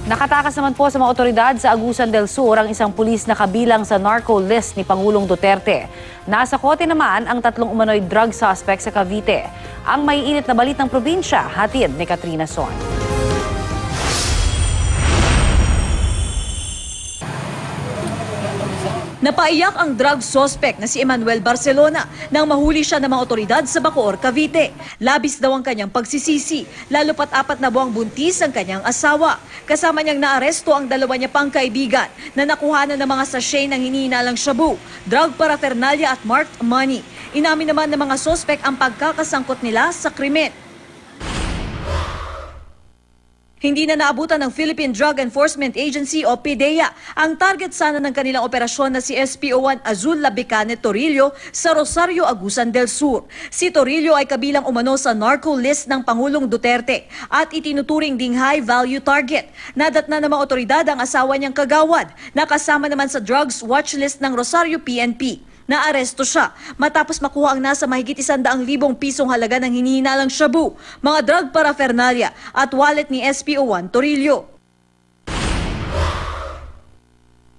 Nakatakas naman po sa mga otoridad sa Agusan del Sur ang isang pulis na kabilang sa narco list ni Pangulong Duterte. Nasa kote naman ang 3 umano'y drug suspect sa Cavite. Ang maiinit na balitang probinsya, hatid ni Katrina Son. Napaiyak ang drug suspect na si Emmanuel Barcelona nang mahuli siya ng mga otoridad sa Bacoor, Cavite. Labis daw ang kanyang pagsisisi, lalo pat 4 na buwang buntis ang kanyang asawa. Kasama niyang naaresto ang 2 niya pang kaibigan na nakuhanan ng mga sachet ng hinihinalang shabu, drug paraphernalia at marked money. Inamin naman ng mga suspect ang pagkakasangkot nila sa krimen. Hindi na naabutan ng Philippine Drug Enforcement Agency o PDEA ang target sana ng kanilang operasyon na si SPO1 Azul Labicane Torillo sa Rosario, Agusan del Sur. Si Torillo ay kabilang umano sa narco list ng Pangulong Duterte at itinuturing ding high-value target. Nadatna ng mga otoridad ang asawa niyang kagawad na kasama naman sa drugs watch list ng Rosario PNP. Naaresto siya matapos makuha ang nasa mahigit 100,000 pisong halaga ng hinihinalang shabu, mga drug paraphernalia at wallet ni SPO1 Torillo.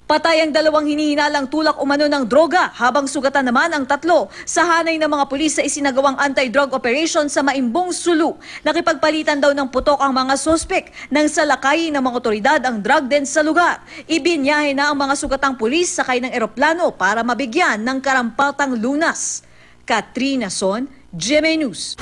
Patay ang 2 hinihinalang tulak umano ng droga habang sugatan naman ang 3 sa hanay ng mga pulis sa isinagawang anti-drug operation sa Maimbong, Sulu. Nakipagpalitan daw ng putok ang mga suspek nang salakayin ng mga otoridad ang drug den sa lugar. Ibinyahe na ang mga sugatang pulis sakay ng eroplano para mabigyan ng karampatang lunas. Katrina Son, GMA News.